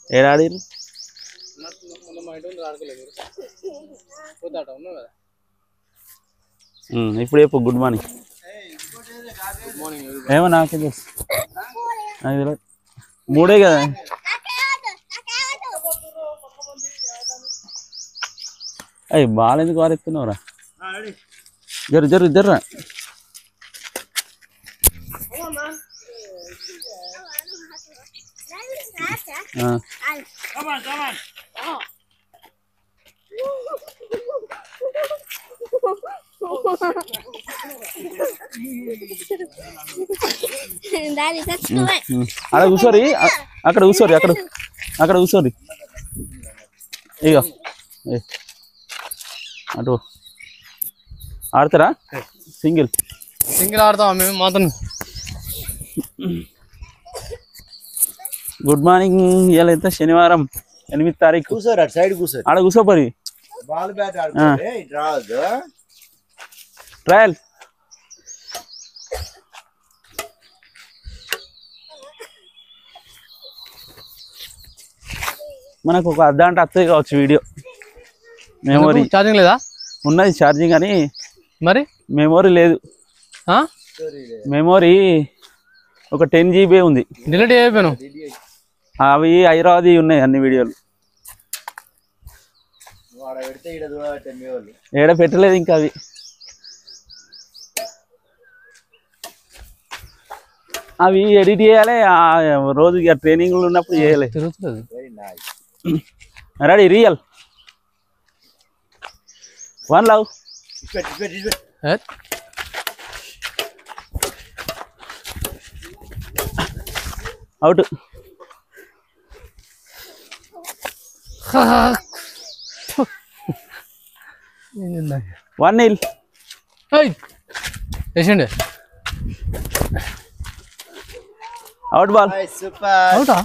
ఏడాడిరు ఇప్పుడు చెప్పు good morning ఏమో నాకేం తెలుసు మూడే కదా అయ్యి బాల్ ఎందుకు వారెత్తున్నావురా జరు జరు జర్రా అక్కడ కూర్చోరి అక్కడ కూర్చోరి అక్కడ కూర్చోరి ఇక అటు ఆడతారా సింగిల్ ఆడతాం మేము మాత్రం గుడ్ మార్నింగ్ ఇవాళ ఎంత శనివారం 8 తారీఖు కూర్చోరు అటు సైడ్ కూర్చోరు ఆడ కూర్చోపరి బాల్ బ్యాట్ ఆడుతుంది రాదు ట్రయల్ మనకు ఒక అర్ధగంట వస్తుంది కావచ్చు వీడియో మెమొరీ ఛార్జింగ్ లేదా ఉన్నది ఛార్జింగ్ అని మరి మెమొరీ లేదు మెమొరీ ఒక 10 GB ఉంది డిలీట్ అయిపోయాను అవి హైదరాబాద్ ఉన్నాయి అన్ని వీడియోలు ఏడ పెట్టలేదు ఇంకా అవి ఎడిట్ చేయాలి రోజు ఇక ట్రైనింగ్లు ఉన్నప్పుడు చేయాలి తిరుగుతుంది ready real one love out 1-0 వేసిండే అవుట్ బాల్ అవుటా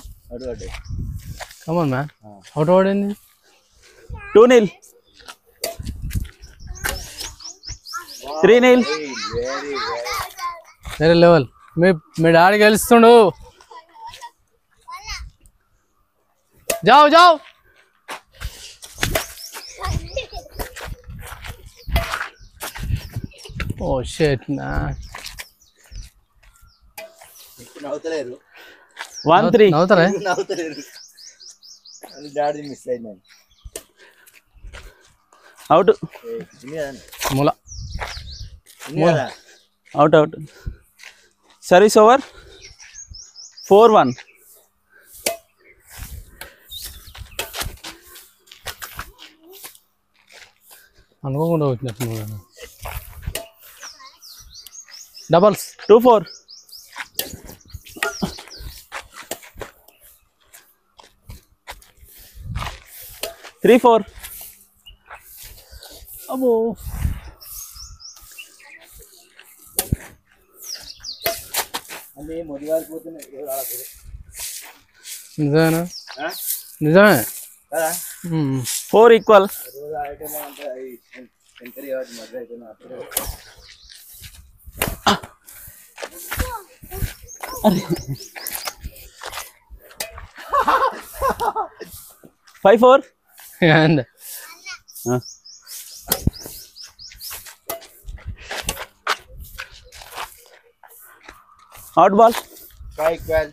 కమాన్ మ్యాన్ అవుట్ ఆడింది 2-0 3-0 వేరే లెవెల్ మీ డాడీ గెలుస్తుండు जाओ जाओ ఓ షిట్ మ్యాన్ 1-3 నవ్వుతారా అని డాడీ మిస్ అయింది అవుట్ మూల అవుట్ అవుట్ సర్వీస్ ఓవర్ 4-1 అనుకోకుండా వచ్చినట్టు డబల్స్ 2-4 3-4 అబ్బో అన్నీ మొదలైపోతున్నాయి నిజమేనా నిజమే కదా 4 ఈక్వల్ రోజు ఐటమ్ అంటే సెంచరీ కాబట్టి మధ్య అయిపోయినా అప్పుడు 5-4 and out ball 5-12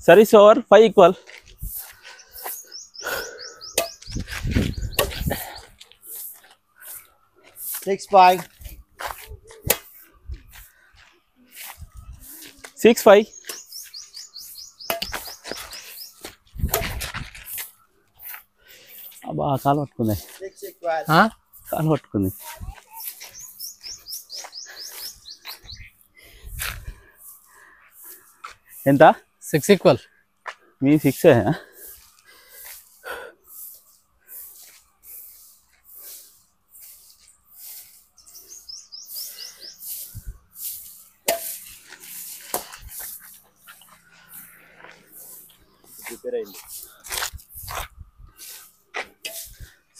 service over 5 equal 6-5 6-5 అబ్బా కాలు పట్టుకుంది 6-12 కాలు పట్టుకుంది ఎంత 6 equal మీ 6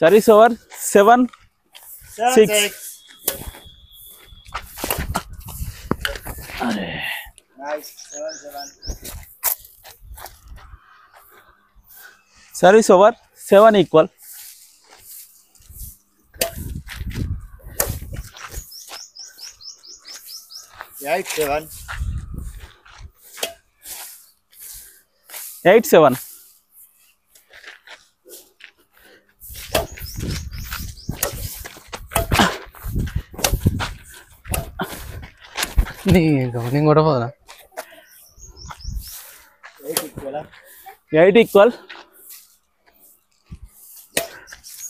service over 7-6 nice 7-7 Service over 7 equal. Eight seven. 8-7. నేను కూడా పోదా 8 equal.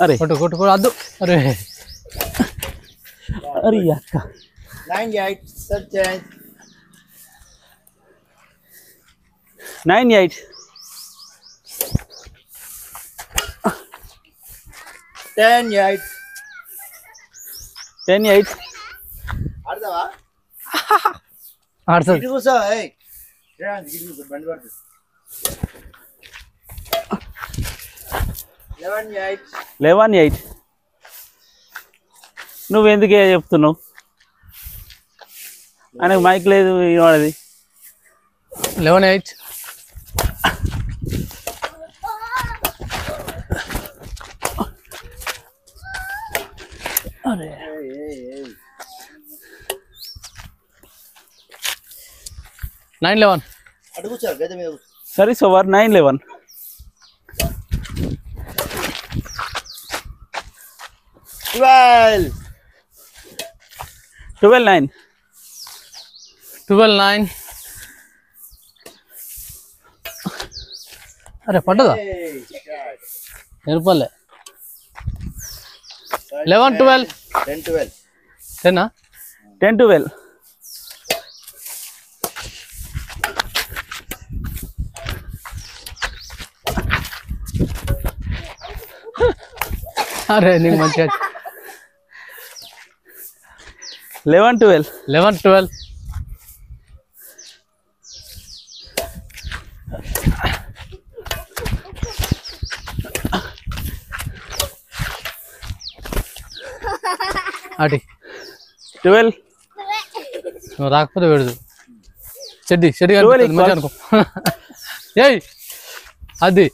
अरे కొట్టు అద్దు అరే अरे यार 9-8. Certain. 9-8. 10-8. 10-8. ఆడతావా? ఆడుతుంది ఇటు కూర్చో. ఏయ్ ఇటు కూర్చో, బండి పడుతుంది. 11-8. 11-8. నువ్వు ఎందుకే చెప్తున్నావు? ఆయనకు మైక్ లేదు వాడది. 11-8. అరే 9-11. అటు కూర్చో, గద్దె మీద కూర్చో. Service over 9-11. 12. 12-9. 12-9. అరే పడ్డదా నేర్పలే 11-12. 10-12. 10 10-12. అరే నీకు మంచిగా 11-12. 11-12. 12. నువ్వు రాకపోతే పెడదు చెడ్డి కనిపిస్తుంది మంచిగా అనుకో ఏయ్ అది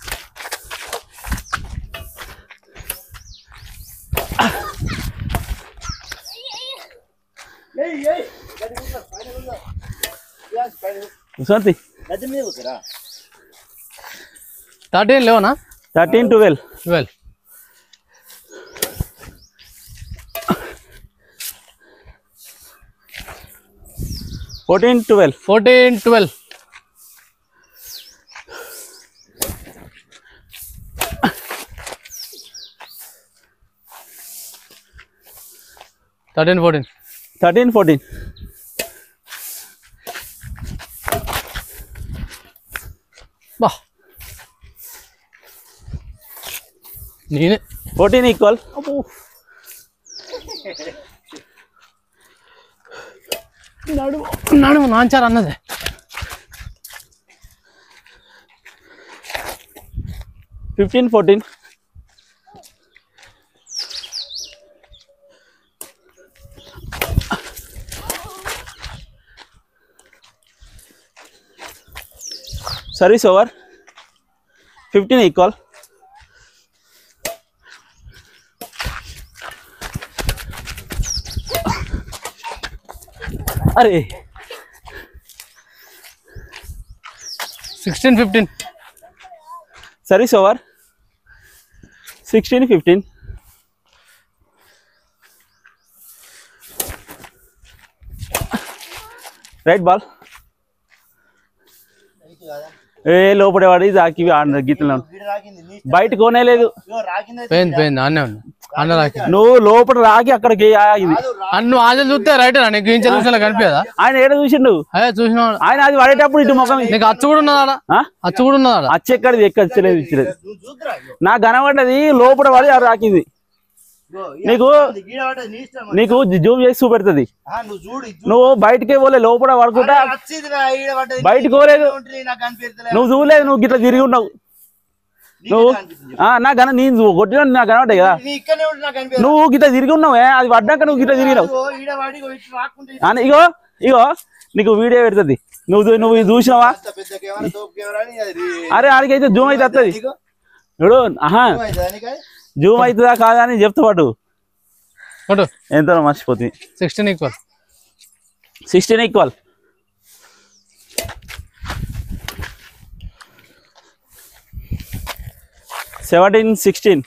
సొంతి గద్దె మీద కూర్చోరా. 13-11. 13-12. 12. 14-12. 14-12. 13-14. 13-14. బా నేనే 14 equal. నడుము నాంచారు అన్నదే ఫిఫ్టీన్ 14. Service over 15 equal. अरे 16-15. Service over 16-15. Right ball. ఏ లోపడేవాడు దాకి గీతలు బయట కొనేలేదు. పోయింది అన్నే ఉన్నా అన్న రాకి నువ్వు లోపల రాకి అక్కడికి ఆగింది. నువ్వు ఆజలు చూస్తే రైట్ నీకు ఇంచ చూసేలా కనిపించదా? ఆయన ఏడ చూసిండు? అదే చూసిన ఆయన అది పడేటప్పుడు ఇటు ముఖం నీకు అచ్చు కూడా ఉన్నదా? అచ్చు కూడా ఉన్నదా? అచ్చి ఎక్కడిది ఎక్కలేదు ఇచ్చలేదు. నాకు కనబడ్డది లోపల పడి అది రాకింది. నీకు జూమ్ చేసి చూపెడుతుంది. నువ్వు బయటకే పోలే లోపల పడుకుంటా బయటకు పోలేదు. నువ్వు చూడలేదు, నువ్వు గిట్లా తిరిగి ఉన్నావు. నువ్వు నాకు నేను కొట్టిన నాకు కనబడ్డాయి కదా. నువ్వు గిట్లా తిరిగి ఉన్నావే, అది పడ్డాక నువ్వు గిట్లా తిరిగినావు. ఇగో ఇగో నీకు వీడియో పెడుతుంది. నువ్వు చూసినావా? అరే ఆడికైతే జూమ్ అయితే వస్తుంది. ఇప్పుడు జూమ్ అవుతుందా కాదా అని చెప్తా పాటు కొట్టు ఎంత మర్చిపోతుంది. 16 ఈక్వల్ 16 ఈక్వల్. 17 16.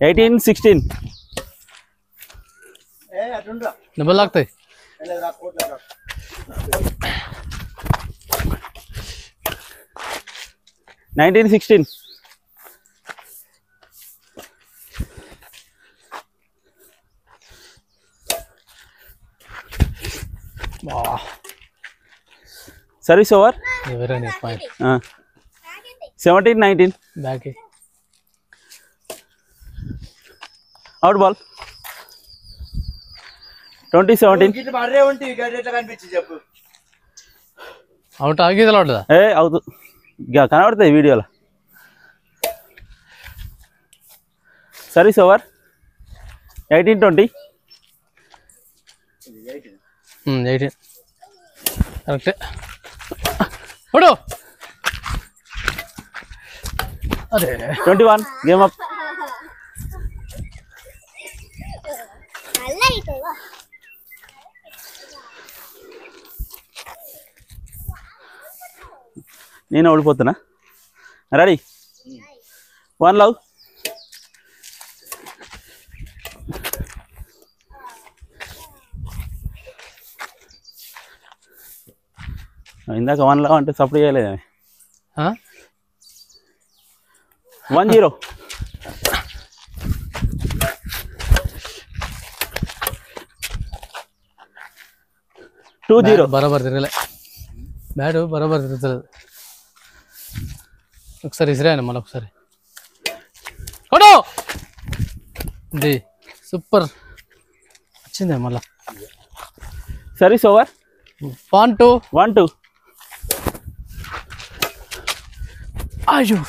18 16. डबल लागते 19 16. Service over. 17 19. Back out ball 20 17. Out ఆగిదలా ఏ అవుతు కనబడుతుంది వీడియోలో. Service over 18 20. 18 కరెక్ట్. పడు అరే 21 గేమ్ అప్. నేను ఓడిపోతున్నా. Ready 1 love. ఇందాక 1 లవ్ అంటే సపోర్ట్ చేయలేదు. 1 0. 2 0. బరాబర్ తిరగలే బ్యాట్ బరాబర్ తిరుగుతలేదు. ఒకసారి ఇసిరాయన మళ్ళీ ఒకసారి కొడు. ఇది సూపర్ వచ్చిందే మళ్ళా. Service over 1 2. 1 2. అయ్యో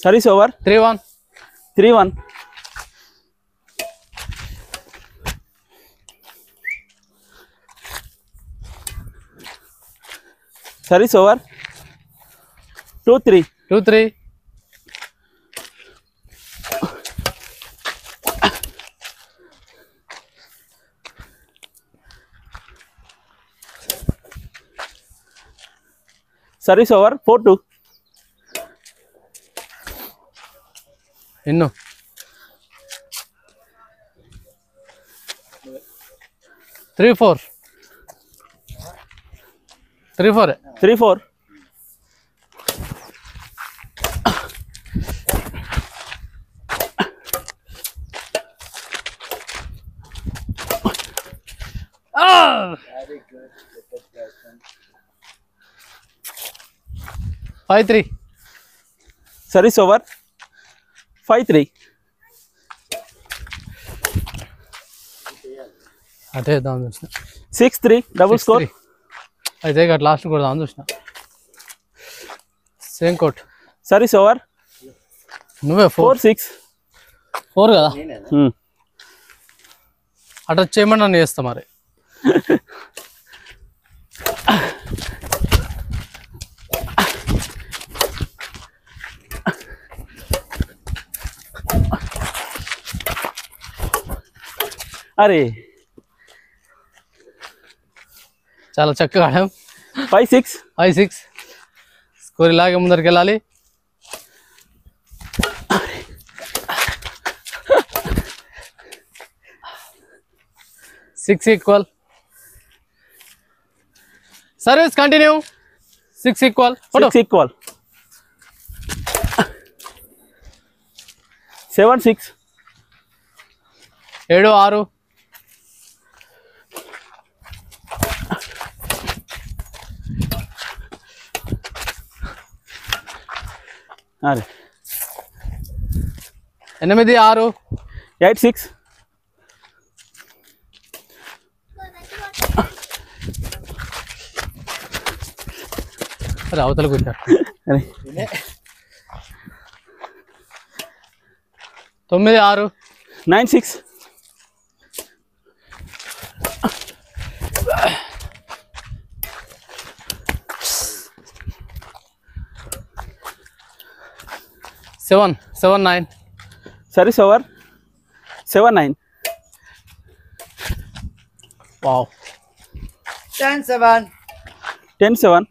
service over 3 1. 3 1. Service over 2 3. 2 3. Service over 4 2. इन्नो 3 4. 3 4. 3 4. Very good. 5 3. Service over 5 3. అదే దాని చూసిన 6 3 డబుల్ స్కోర్. అయితే ఇక లాస్ట్ కూడా దాని చూసిన సేమ్ కోట్. सर्विस ओवर నువ్వే 4 6. 4 కదా అటు చేయమని నన్ను చేస్తా మరి. అరే చాలా చక్కగా ఆడాం. 5 6. 5 6 స్కోర్ ఇలాగే ముందరికి వెళ్ళాలి. Six equal. Service continue 6 equal. 6 equal. 7 6. 7 6. అరే 8 6. 8 6. అరే అవతలకు వచ్చారు. అరే 9-6. 9-6. Seven 9. Service over. 7-9. Wow. 10-7. 10-7.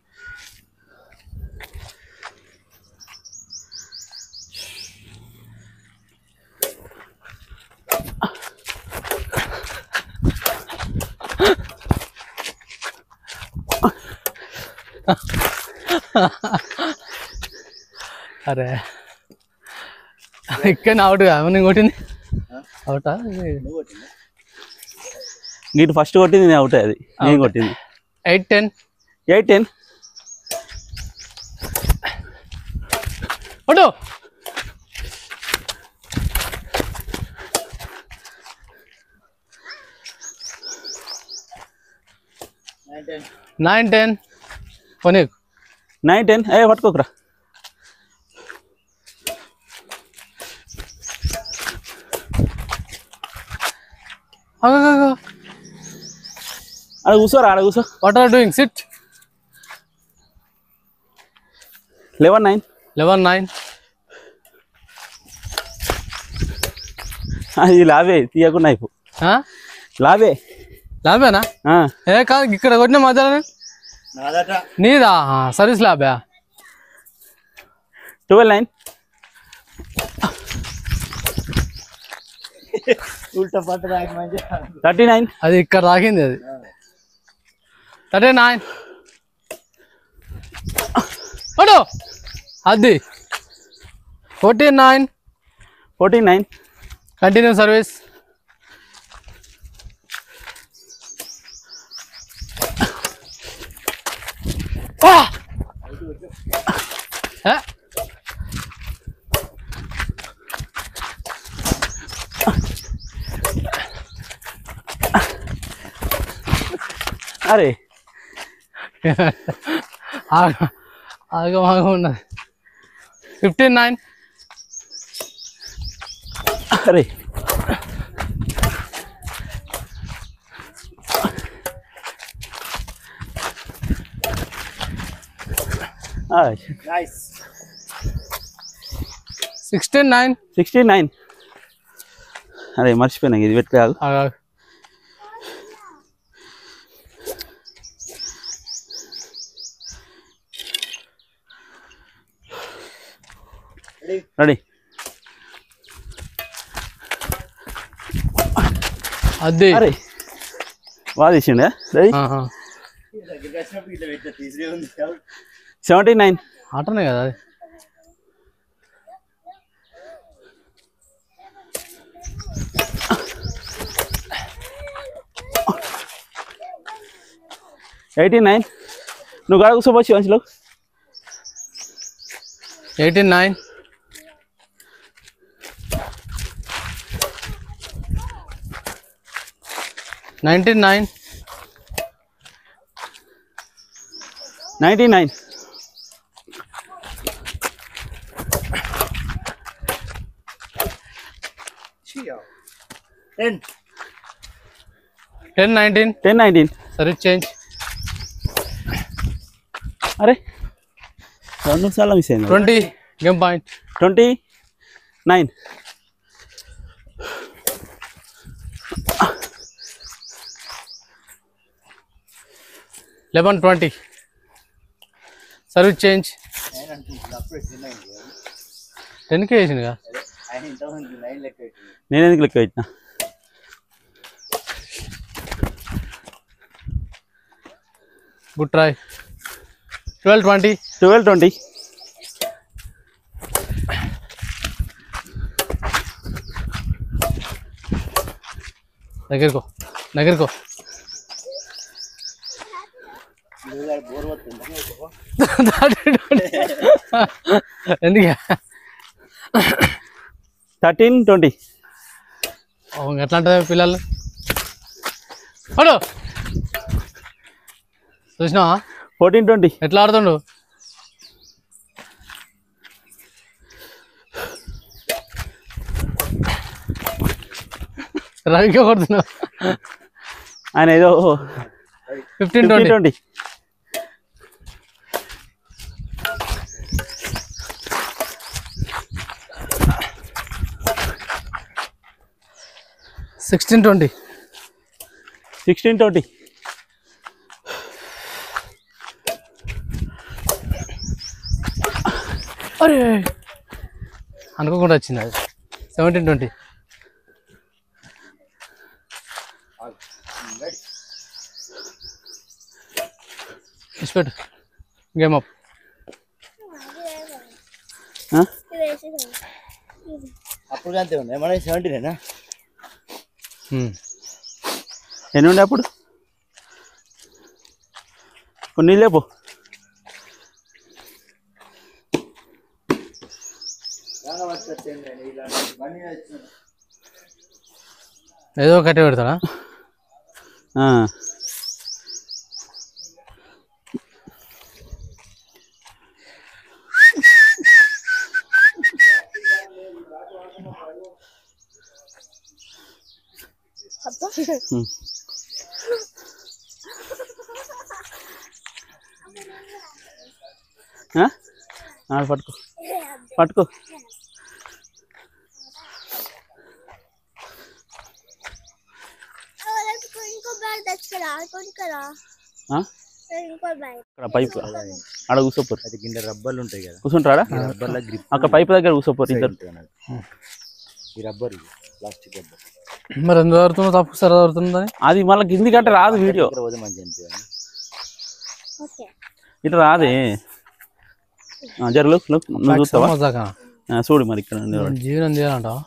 అరే ఇక్కడ అవుట్ నేను కొట్టింది అవుటా నీకు ఫస్ట్ కొట్టింది నేను అవుట్ అది నేను కొట్టింది 8-10. 8-10. కొట్టు 9-10. పోనీ 9-10. ఏ పట్టుకోకరా. ఆడ కూర్చోరా ఆడ కూర్చో. What are doing sit 11-9. 11-9. అది లాభే తీయకుండా అయిపో. లాభే లాభేనా ఏ కాదు ఇక్కడ కొట్టిన మధ్యలో నీదా సర్వీస్ లాభా 12-9. ఉల్టా పట్ట రాకి మంచి 39. అది ఇక్కడ రాకింది అది 39. అది 14-9. 14-9. కంటిన్యూ సర్వీస్ అరే ఆగమాగం ఉన్నది 15-9. అరే నైస్ 16-9. 16-9. అరే మర్చిపోయినా ఇది పెట్టుకోవాలి. రెడీ అది అరే వాదిసిండే. రెడీ 79. ఆటనే కదా అది 89. నువ్వు గాడ కూర్చోపోవచ్చు మంచిలో 18-9. 19-9. 99. 10-19. 10-19. సర్వీస్ చేంజ్ అరే 2 నిమిషాలు మిస్ అయింది. 20 గేమ్ పాయింట్ 29. 11-20. సర్వీస్ చేంజ్ 10కే వేసిందిగా నేను ఎందుకు లెక్క పెట్టినా. Good try 12-20. 12-20. దగ్గరకో ఎందుకే 13-20. ఎట్లా ఉంటుంది పిల్లలు హలో చూసినావా 14-20. ఎట్లా ఆడుతుండు రవికే కొడుతున్నావు. ఆయన ఏదో 15-20. 16-20. 16-20. అరే అనుకోకుండా వచ్చింది అది. 17-20. పెట్టు గేమ్ అప్. అప్పుడు అంతే ఉంది ఏమన్నా 17 ఎన్ని ఉండే అప్పుడు కొన్ని లేపు. ఏదో కట్టి పెడతాడా? పట్టుకో పట్టుకో. పైపు ఆడ కూర్చోపోరు. అది కింద రబ్బర్లు ఉంటాయి కదా, కూర్చుంటారా? రబ్బర్ల గ్రిప్ అక్కడ పైపు దగ్గర కూర్చోపోరు ఇద్దరు. ఈ రబ్బర్ ప్లాస్టిక్ రబ్బర్. మరి ఎందుకు ఆడుతుందో తప్పు సార్ ఆడుతుందని అది మళ్ళీ కిందికంటే రాదు వీడియో. ఇట్లా రాదే. జరలు నువ్వు చూస్తావా? చూడు మరి ఇక్కడ జీవనం చేయాలంటావా?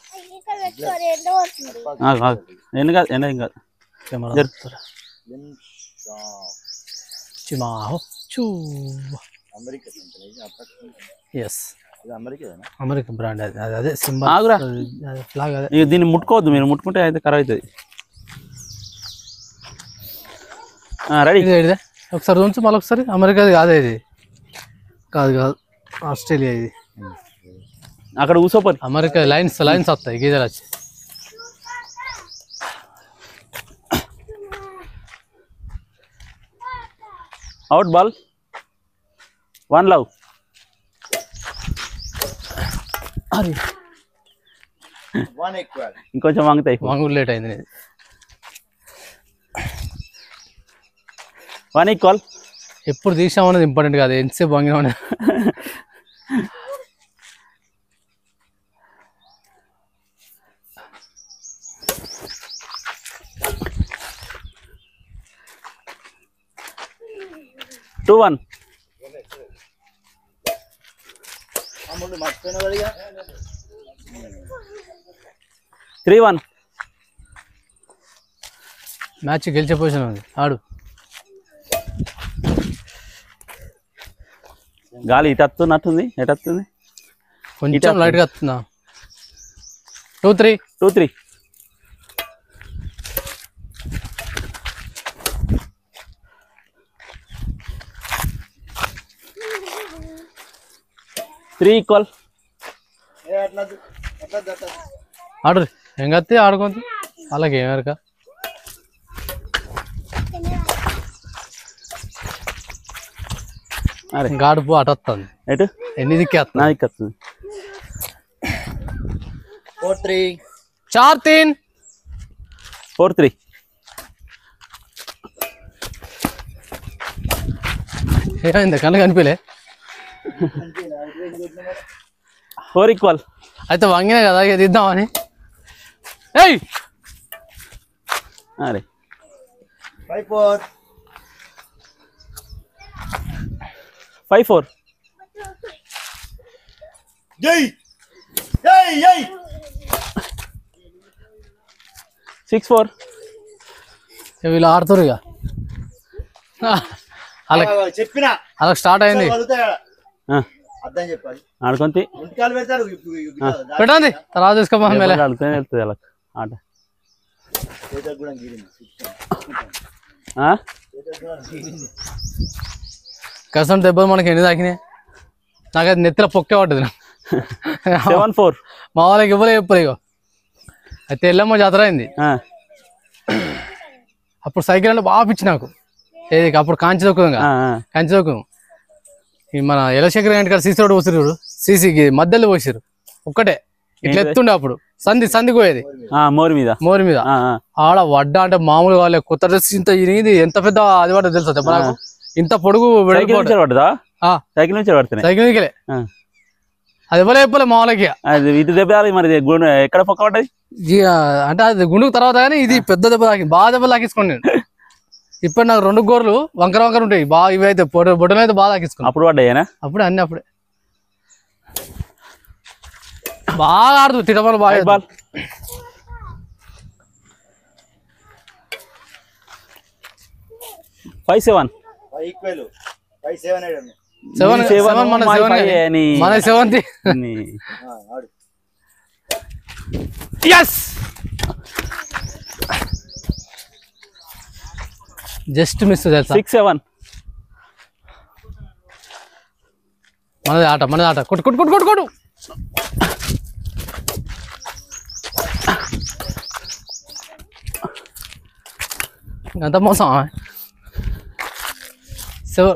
ఎన్ని కాదు ఎన్న కాదు. అమెరికా బ్రాండ్ అది. అదే ఆగురా, ఫ్లాగ్. అదే దీన్ని ముట్టుకోవద్దు, మీరు ముట్టుకుంటే అయితే ఖరాబ్ అవుతుంది. రెడీ. ఒకసారి ఉంచు మళ్ళీ ఒకసారి. అమెరికాది కాదే ఇది. కాదు కాదు, ఆస్ట్రేలియా ఇది. అక్కడ కూర్చోపోరు. అమెరికా లైన్స్ వస్తాయి గీజలు వచ్చి. Out ball. 1 లవ్. అది ఇంకొంచెం వాంగుతాయి. వాంగుడు లేట్ అయింది. 1 ఈక్వల్. ఎప్పుడు తీసామనేది ఇంపార్టెంట్ కాదు, ఎంతసేపు వాంగినామనే. టూ 1. 3-1. మ్యాచ్ గెలిచే పొజిషన్ ఉంది. ఆడు. గాలి ఇటు వస్తున్నట్టుంది. ఎటు వస్తుంది? కొంచెం లైట్గా వస్తుందా? 2-3. 2-3. Three equal. ఆడు ఏం కత్తి ఆడుకోండి అలాగే ఏమరక. అరే గాడుపు అటు వస్తుంది. ఎటు? ఎన్ని దిక్కే నా దిక్కు వస్తుంది. 4-3. 4-3. 4-3. ఏమైంది? కళ్ళు కనిపించలే. 4 ఈక్వల్. అయితే వంగినా కదా ఇక తీద్దామని. ఏయ్ అరే 5-4. 5-4. జై జై జై. 6-4. వీళ్ళు ఆడుతారు ఇక. అలా చెప్పినా అలా స్టార్ట్ అయింది. అర్థం చెప్పాలి. ఆడుకుంటే ఇంటికాలు పెడతారు. పెట్టండి తర్వాత తీసుకోమా. ఆడుతూనే వెళ్తుంది అలా ఆట. కసం దెబ్బలు మనకి ఎన్ని తాకినాయి. నాకైతే నెత్తిలో పొక్కే పడ్డది. 7-4. మా వాళ్ళకి ఇవ్వలే చెప్పలే. ఇక అయితే ఎల్లమ్మ జాతర అయింది. అప్పుడు సైకిల్ అంటే బాగా పిచ్చి నాకు. ఏది అప్పుడు కాంచి దొక్కుదాం కాంచి దొక్కు ఈ మన ఎలశేఖర్ ఇంటి కాడ సీసీ రోడ్ పోసిరు చూడు, సీసీకి మధ్యలో పోసిరు ఒక్కటే ఇట్లా ఎత్తుండే. అప్పుడు సంధికి పోయేది మోరి మీద ఆడ వడ్డ అంటే మామూలుగా వాళ్ళ కొత్త డ్రెస్ ఇంత ఇది ఎంత పెద్ద అది పడ్డ తెలుసా చెప్ప నాకు. ఇంత పొడుగు సైకిల్ నుంచి సైకిల్ అది ఇవ్వలే చెప్పలే మామూలకి ఇది దెబ్బ మరి ఎక్కడ పక్క పడ్డది అంటే అది గుండుకు తర్వాత కానీ ఇది పెద్ద దెబ్బ తాకింది, బాగా దెబ్బ తాకించుకోండి నేను. ఇప్పుడు నాకు 2 గోర్లు వంకర ఉంటాయి బాగా, ఇవి అయితే బొడ్డలు అయితే బాగా తాకించుకున్నాను. అప్పుడు పడ్డాయేనా? అప్పుడే అన్ని అప్పుడే బాగా ఆడుతు తిటబాల్ బాగా బాల్. ఫైవ్ సెవెన్ మన సెవెంత్. జస్ట్ మిస్ తెలుసా. 6-7 మనది ఆట కొట్టు కొట్టు కొట్టు కొట్టు కొట్టు. ఎంత మోసం 7.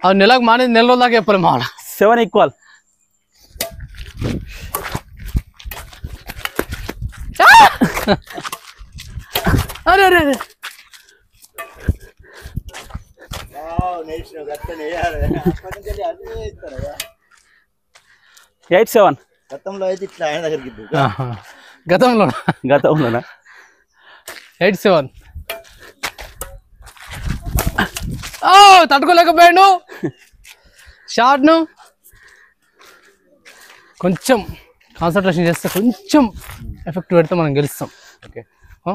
అది నెలకు మానేది నెల రోజుల దాకా చెప్పలే మా 7 ఈక్వల్. అరే అరే అరే 8-7 గతంలో అయితే ఇట్లా ఆయన దగ్గరికి గతంలోనా 8-7. తట్టుకోలేకపోయాడు షార్ట్ను. కొంచెం కాన్సన్ట్రేషన్ చేస్తే కొంచెం ఎఫెక్ట్ పెడితే మనం గెలుస్తాం.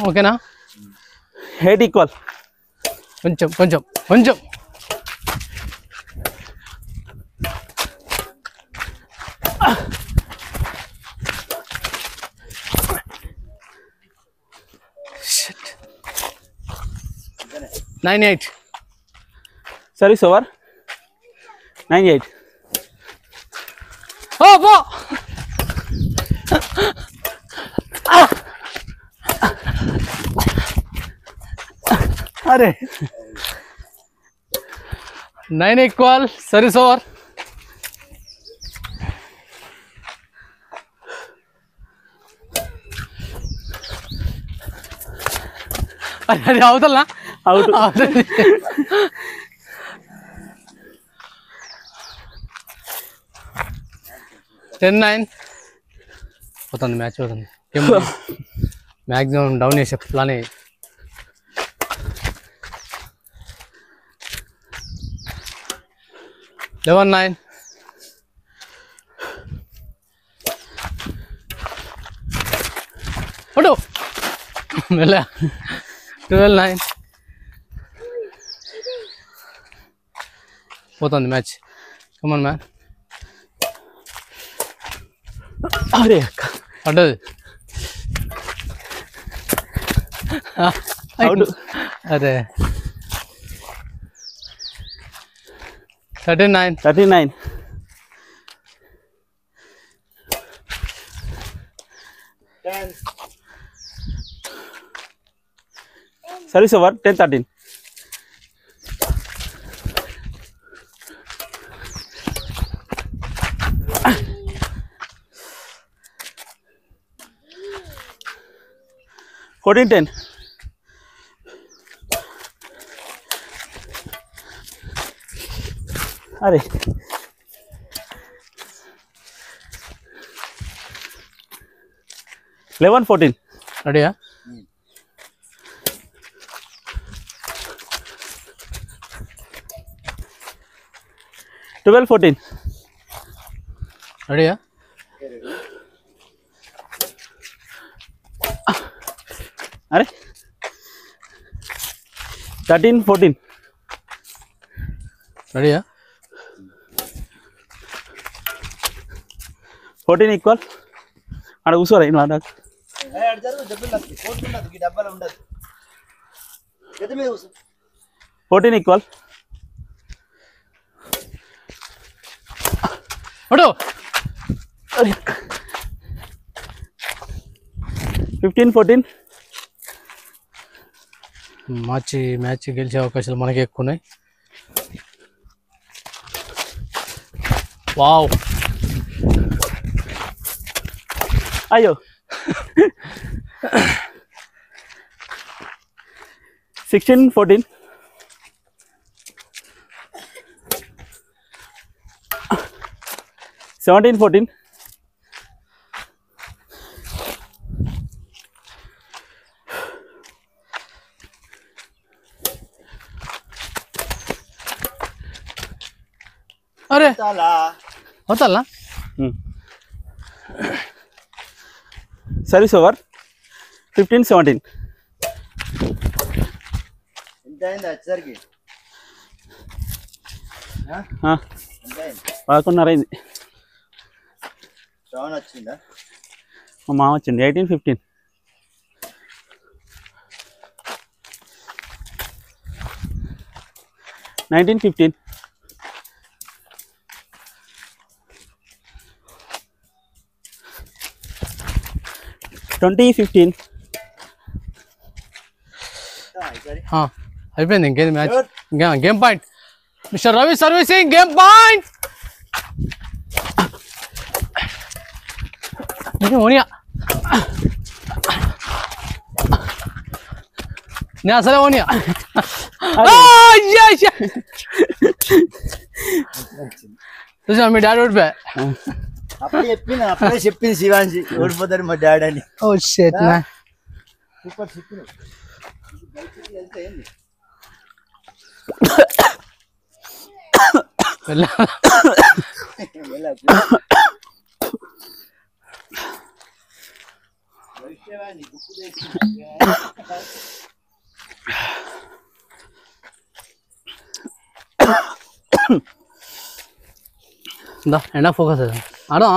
ఓకేనా? 8 ఈక్వల్. కొంచెం కొంచెం కొంచెం నైన్ 8 సర్వీస్ ఓవర్. 9-8. పో అరే 9 ఈక్వల్. Service over. అది అవుతలనా? అవుట్. 10-9 పోతుంది మ్యాచ్. పోతుంది మ్యాక్సిమం డౌన్ చేసే ప్లాన్. 11-9. ఒడు 12-9 పోతుంది మ్యాచ్. Come on man. అరే పడ్డది. అరే 13-9. Service over. 10-13. $14-10. అరే 11-14. రెడీయా? 12-14. రెడీయా? అరే 13-14. రెడీయా? 14 ఈక్వల్. ఆడ కూర్చోరా ఇನ್ನು ఆడ డబ్బాలు ఉండదు. 14 ఈక్వల్. ఒడు 15-14. మ్యాచ్ గెలిచే అవకాశాలు మనకి ఎక్కువ ఉన్నాయి. వావ్ అయ్యో 16-14 17-14 అరే అవుతా సర్వీస్ ఓవర్ 15-17 ఎంత అయింది వచ్చేసరికి? 11:30 అయింది. శ్రవణ్ వచ్చిందా? మా మామ వచ్చింది. 18-15 19-15 20-15 అయిపోయింది. ఇంకేది మ్యాచ్? ఇంకా game point. Mister Ravi servicing game point. ఓనియా నేను అసలే ఓనియా. చూసా మీ డాడీ ఓడిపోయా. అప్పుడే చెప్పింది శివాంజీ ఓడిపోతాడు మా డాడీ అని. ఓ షిట్ నా సూపర్ చెప్పిన ఎండా ఫోకస్ ఆడా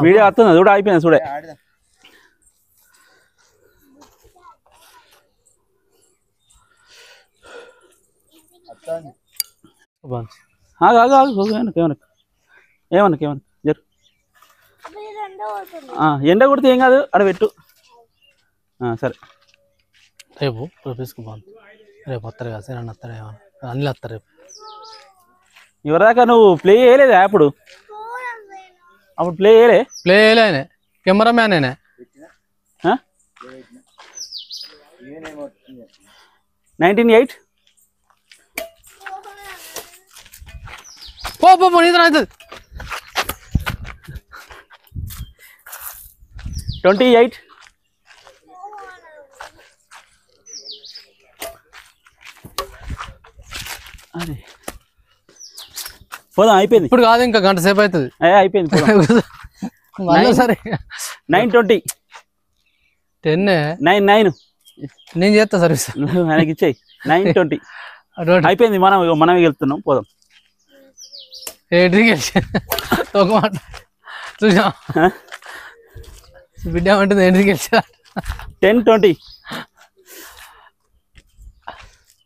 వీడియో వస్తుంది చూడ అయిపోయింది చూడే. ఏమన్నా జరు ఎండ కొడితే ఏం కాదు అక్కడ పెట్టు. సరే రేపు తీసుకోబాను. రేపు వస్తారు కదా సార్ అన్న వస్తారు ఏమన్నా అన్నీ వస్తారు రేపు. ఇవరిదాకా నువ్వు ప్లే చేయలేదా? అప్పుడు ప్లే చేయలే. కెమెరా మ్యాన్ అయినా 19-8 పో నీతో అవుతుంది. 28 అరే పోదాం. అయిపోయింది ఇప్పుడు కాదు, ఇంకా గంట సేపు అవుతుంది. అయిపోయింది. సరే 9-20 9 నేను చేస్తా సర్వీస్ ఆయనకి ఇచ్చేయి. 9-20 అయిపోయింది. మనమే వెళ్తున్నాం. పోదాం. ఏంటి గెలిచి ఒక మాట చూసా బిడ్డ ఉంటుంది. ఏంటి గెలిచా 10-20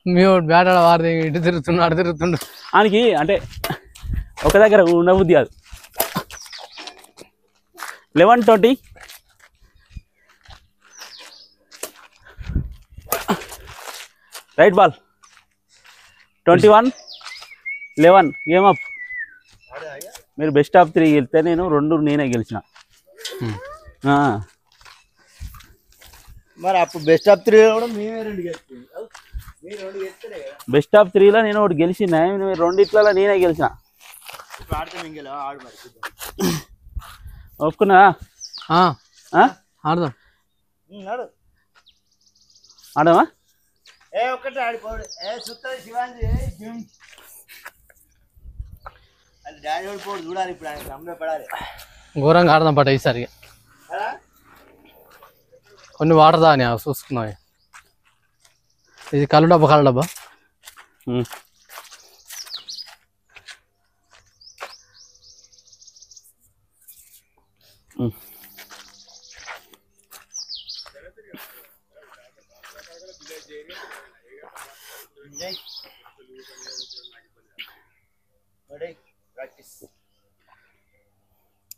మీ బ్యాట్ ఆడ వారిది ఇటు తిరుగుతుండు. ఆయనకి అంటే ఒక దగ్గర ఉండబుద్ధి కాదు. 11-20 రైట్ బాల్. 21-11 game up. మీరు బెస్ట్ ఆఫ్ 3 గెలిస్తే నేను 2 నేనే గెలిచిన. మరి అప్పుడు బెస్ట్ ఆఫ్ 3 కూడా మేమే 2 గెలిచాం. బెస్ట్ ఆఫ్ 3లో నేను ఒకటి గెలిచిన. 2 నేనే గెలిచిన. ఒప్పుకున్నా? ఆడదాం. ఆడమా? ఒక్కటి ఆడిపోడు. శివాంజీ అది డాడీ ఓడిపోడు చూడాలి. ఇప్పుడు ఆయన అమ్మే పడాలి. ఘోరంగా ఆడదాం పట ఈసారి. కొన్ని వాటర్ దాని చూసుకున్నాం. ఇది కళ్ళు డబ్బా.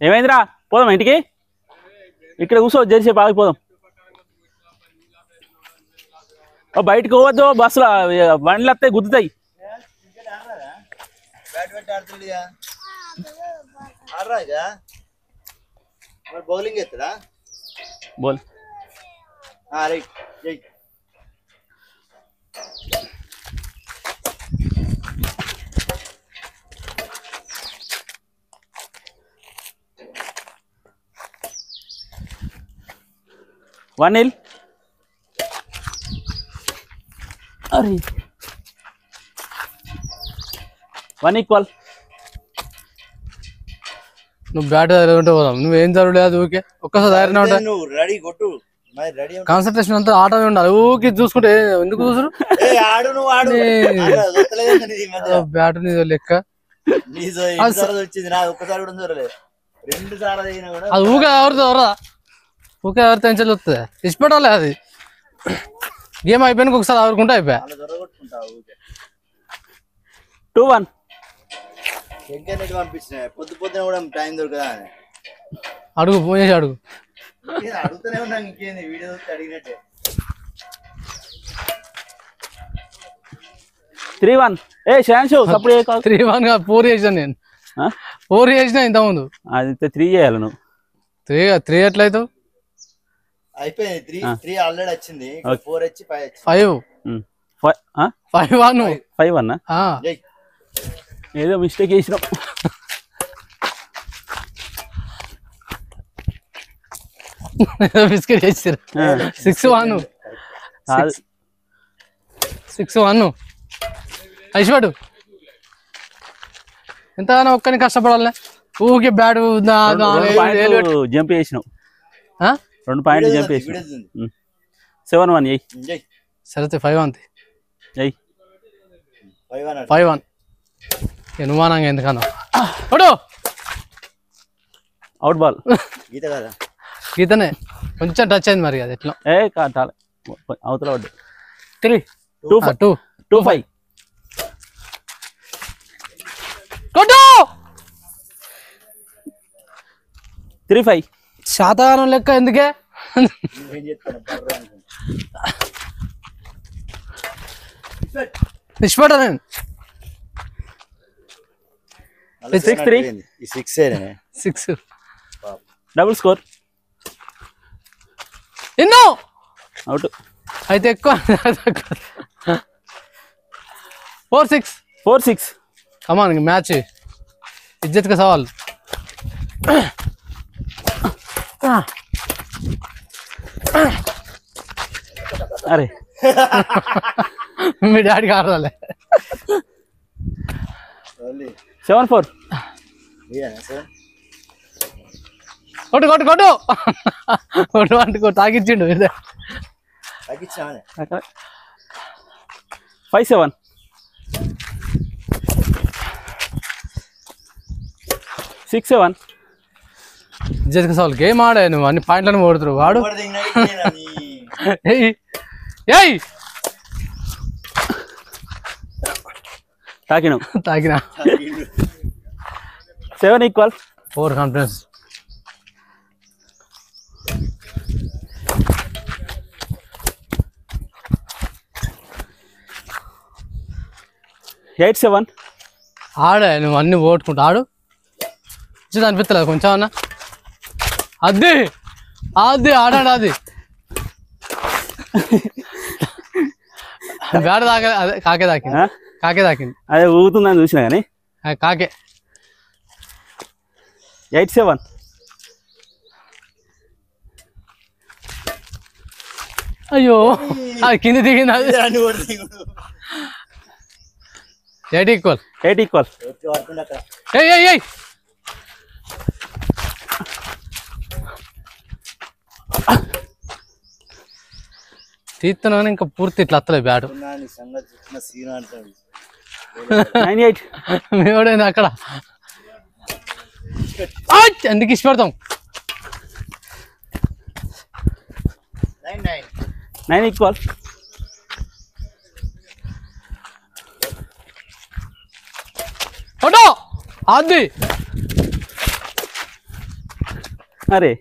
ఏమైందిరా? పోదాం ఇంటికి. ఇక్కడ కూర్చో, జరిసేపు ఆగిపోదాం. బయటకు పోవద్దు, బస్సులో బండ్లు వస్తాయి గుద్దుతాయి. బ్యాట్ పెట్టి ఆడుతుంది ఆడరా ఇక మరి బౌలింగ్ ఎత్తుడా బోల్. రైట్ జై 1-0. अरे 1 equal. నువ్వు బ్యాట్ ఉంటే పోదాం. నువ్వేం జరగలేదు ఊకే ఒక్కసారి ధైర్యం ఉంటా. నువ్వు రెడీ కొట్టు రెడీ కాన్సన్ట్రేషన్ అంతా ఆటమే ఉండాలి. ఊకే చూసుకుంటే ఎందుకు చూసురు ఆడు నువ్వు ఆడు బ్యాట్ నీ లెక్క వచ్చింది నా ఒక్కసారి కూడా చూడలేదు 2 సార్లు అయినా కూడా అది ఊకే ఎవరితో ఊకే ఎవరితో ఎంచలు వస్తుంది ఇష్టపడాలి. అది గేమ్ అయిపోయినాక ఒకసారి ఆడుకుంటే అయిపోయా. 2-1. ఇంటర్నెట్ పంపించిన పొద్దున కూడా టైం దొరకదా అని అడుగు ఫోన్ చేసి అడుగు. అడుగుతూనే ఉన్నాం ఇంకేంది వీడియో అడిగినట్టే. 3-1. ఏ శాంశు సప్పుడు 3-1 4 చేసిన నేను 4 చేసిన ఇంతకుముందు. అది 3 చేయాలి నువ్వు. 3 ఎట్లయితే అయిపోయింది. 3 ఆల్రెడీ వచ్చింది 4 వచ్చి 5 వచ్చింది. 5-1 ఏదో మిస్టేక్ చేసినాం. బిస్కెట్ చేసారు 6-1 ఐశ్వాడు ఎంతగానో ఒక్కని కష్టపడాలి. ఊకే బ్యాట్ జంప్ చేసినావు 2 పాయింట్లు జంప్ చేసినావు. 7-1 జై సరే 5-1 జై 5-1 అనుమానంగా ఎందుకన్నా అవుట్ బాల్. గీత కదా గీతనే కొంచెం టచ్ అయింది మరి. అది ఎట్లా కాదు అవతల పడ్డు. 2-5 3-5 శాతగానం లెక్క ఎందుకే నిష్పడ నేను 6-3 6 డబుల్ స్కోర్. ఎన్నో అవుట్ అయితే ఎక్కువ 4-6 కమాన్ మ్యాచ్ ఇజ్జత్ కా సవాల్. అరే మీ డాడీకి ఆడాలి. 7-4 కొట్టు కొట్టు కొట్టు కొట్టు అంటుకో తాగిచ్చిండు. 5-7 6-7 ఇజ్జత్ కా సవాల్. గేమ్ ఆడే నువ్వు అన్ని పాయింట్లను ఓడుతురు వాడు. తాకినా 7 equal. 4 కాన్ఫిడెన్స్. ఆడే నువ్వు అన్ని ఓటుకుంటా ఆడు అనిపిస్తలేదు కొంచెం అన్న. అది అది ఆడాడు అది బ్యాడ తాకే అదే కాకే తాకింది అదే ఊగుతుందని చూసినా కానీ కాకే. 8-7 అయ్యో అది కింద దిగింది. అది 8 equal. ఏయ్ తీస్తున్నాను ఇంకా పూర్తి ఇట్లా వస్తలే బ్యాట్. 9-8 మేమేమైంది అక్కడ ఎందుకు ఇష్టపడతాం. 9 equal. అది అరే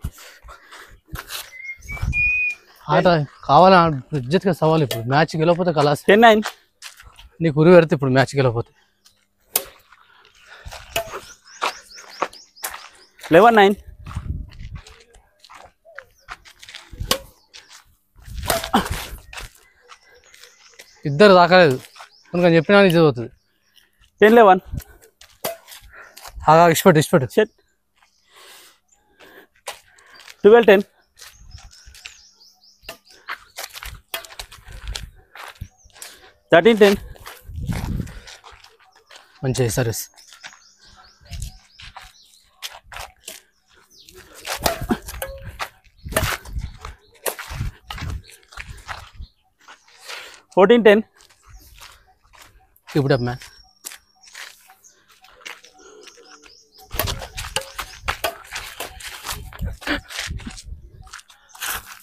ఆట కావాలా ఇజ్జత్ గా సవాల్ ఇప్పుడు మ్యాచ్ గెలవకపోతే కలాస్ 10-9 నీకు ఉరి పెడితే ఇప్పుడు మ్యాచ్ గెలవకపోతే 11-9 ఇద్దరు దాకలేదు కొంచెం చెప్పినా ఇది అవుతుంది 10-11 ఇష్టపట్టు షట్ 12-10 13-10 మంచి సర్వీస్ 14-10 ఇప్పుడు మ్యాన్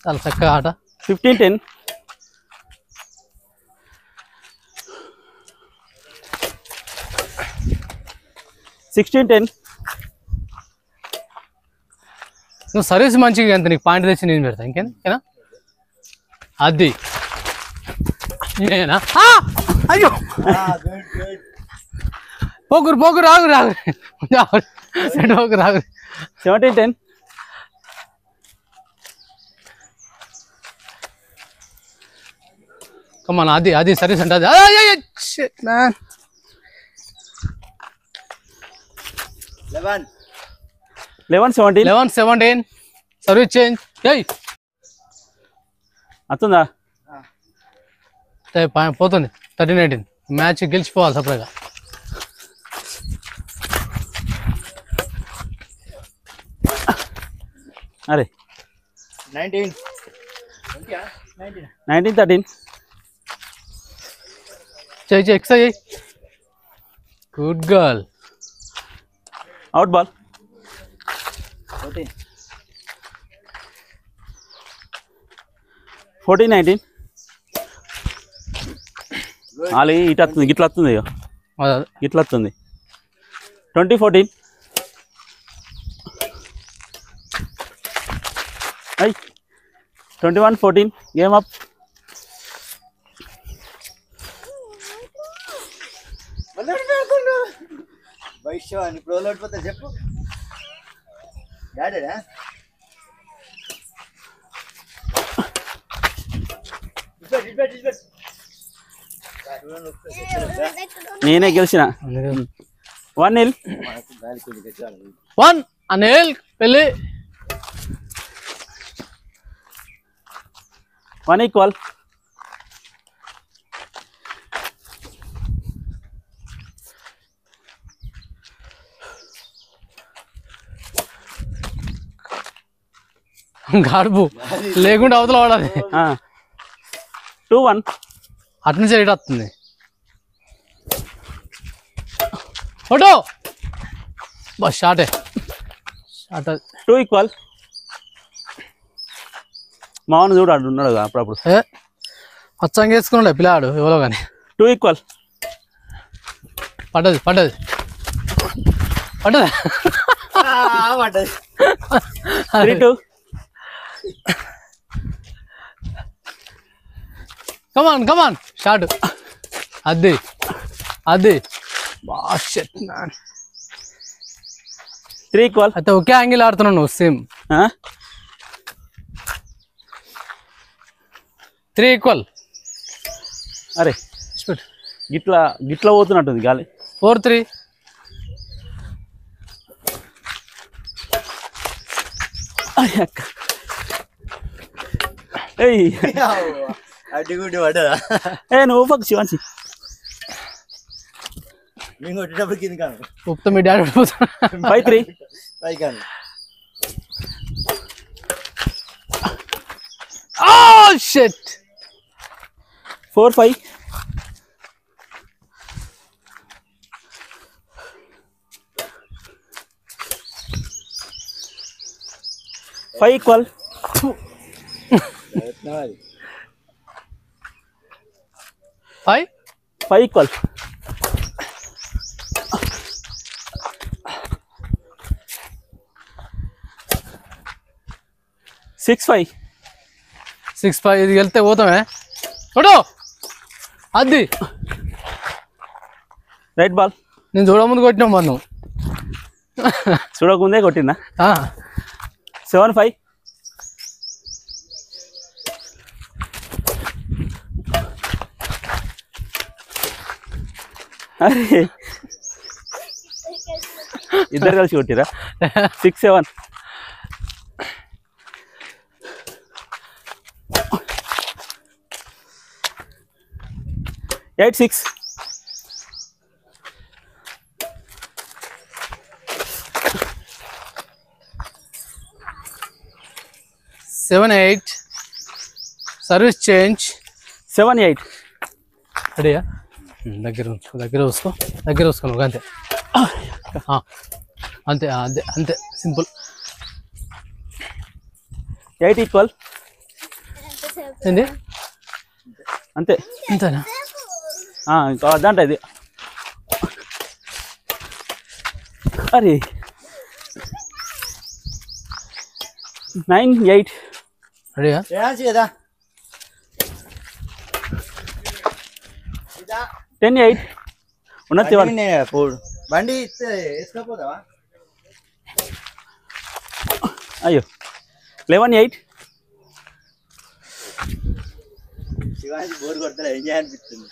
చాలా చక్కగా ఆట 15-10 16-10 నువ్వు సర్వీస్ మంచిగా ఎంత నీకు పాయింట్ తెచ్చి నేను పెడతా ఇంకేనా అది నేనా అయ్యో పోకురు రాగు 17-10 కమాన్ అది సర్వీస్ అంటే అది 11-17 సర్వీస్ చేంజ్ వస్తుందా పోతుంది 13-18 మ్యాచ్ గెలిచిపోవాలి సపరేట్గా అరే 19-13 చేయి ఎక్సైజ్ గుడ్ గర్ల్ అవుట్ బాల్ 14-19 ఆలి ఇట్లా వస్తుంది గిట్లా వస్తుంది ఇట్లా వస్తుంది 20-14 అయ్ 21-14 గేమ్ అప్ చెప్పు డాడీడా నేనే గెలిచిన 1-0 అనిల్ పెళ్ళి 1 ఈక్వల్ గడుపు లేకుండా అవతల వాడాలి 2-1 అటు నుంచి రేట్ వస్తుంది ఫోటో బస్ షార్ట్ 2 ఈక్వల్ మామూలు చూడు అడు ఉన్నాడు అప్పుడప్పుడు పచ్చంగా వేసుకున్నాడు పిల్లాడు ఎవరో కానీ 2 ఈక్వల్ పడ్డది 3-2 కమాన్ షార్ట్ అది బా షట్ మ్యాన్ 3 ఈక్వల్ అయితే ఒకే యాంగిల్ ఆడుతున్నావు నువ్వు సేమ్ 3 ఈక్వల్ అరే గిట్లా పోతున్నట్టుంది గాలి 4-3 అడ్డుగుడ్డి పడ్డదా నువ్వు పక్క శివాన్సి మేము కొట్టేటప్పుడు కింద కాను ఉప్పు మీ డాడీ 5-3 పైకాను 4-5 5 ఈక్వల్ 5 ఈక్వల్ 6-5 6-5 ఇది వెళ్తే పోతామే కొడు అది రైట్ బాల్. నేను చూడముందు కొట్టినావు మరి నువ్వు చూడకముందే కొట్టిందా? 7-5. అరే ఇద్దరు కలిసి కొట్టిరా? 6-7. 8-6. 7-8 సర్వీస్ చేంజ్. 7-8. రెడీయా? దగ్గర చూసుకో నువ్వు అంతే అంతే అంతే అంతే సింపుల్. 8 ఈక్వల్. ఏంది అంతే అంతేనా? ఇంకా వద్దంట ఇది. అరే 9-8. రెడీయా? కదా 10-8. ఉన్నది పోడు బండి వేసుకోపోతావా? అయ్యో 11-8. శివాజీ బోర్ కొడతా ఎంజాయ్ అనిపిస్తుంది.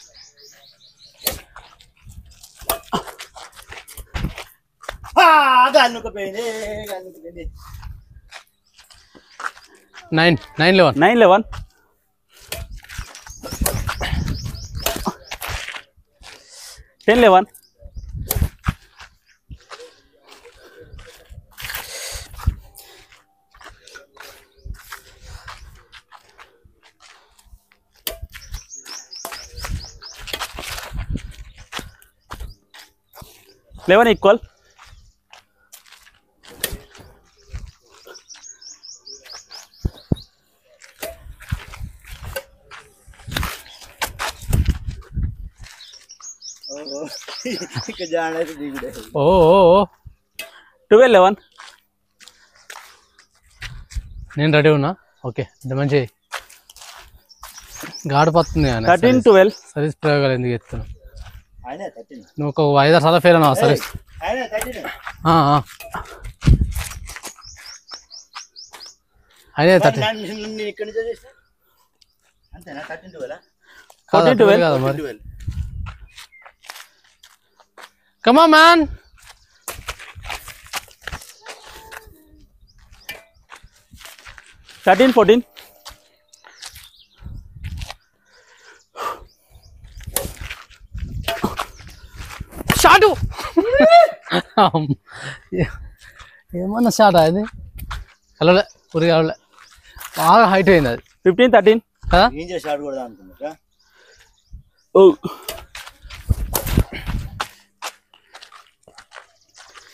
9-11. 10-11. 11 ఈక్వల్. 12-11. నేను రెడీ ఉన్నా. ఓకే మంచి గాడిపోతుంది. 13-12. సర్వీస్ ప్రయోగాలు ఎందుకు చెప్తున్నావు? నువ్వు ఒక 5-6 సార్లు ఫెయిల్ అన్నావు సర్వీస్. అయినా 13 కదా మరి. Come on man. 13-14. షాటు ఏమన్నా షాట్ అది కలవలే పురి కలవలే బాగా హైట్ అయింది అది. 15-13 కదా?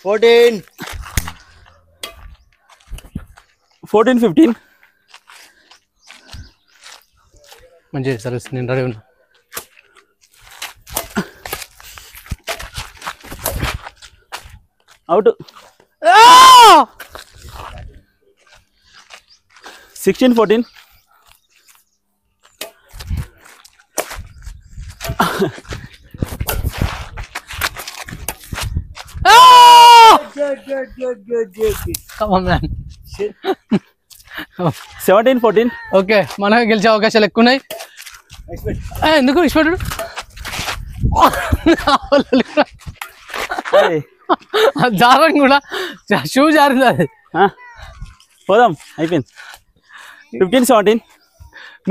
14-15. మంచి సర్వీస్. నేను రెడీ ఉన్నా. అవుట్. 16-14. 17-14. ఓకే మనమే గెలిచే అవకాశాలు ఎక్కువ ఉన్నాయి. ఎందుకు ఇష్టపడ్డాడు? జారం కూడా షూ జారింది అది. పోదాం అయిపోయింది. 15-17.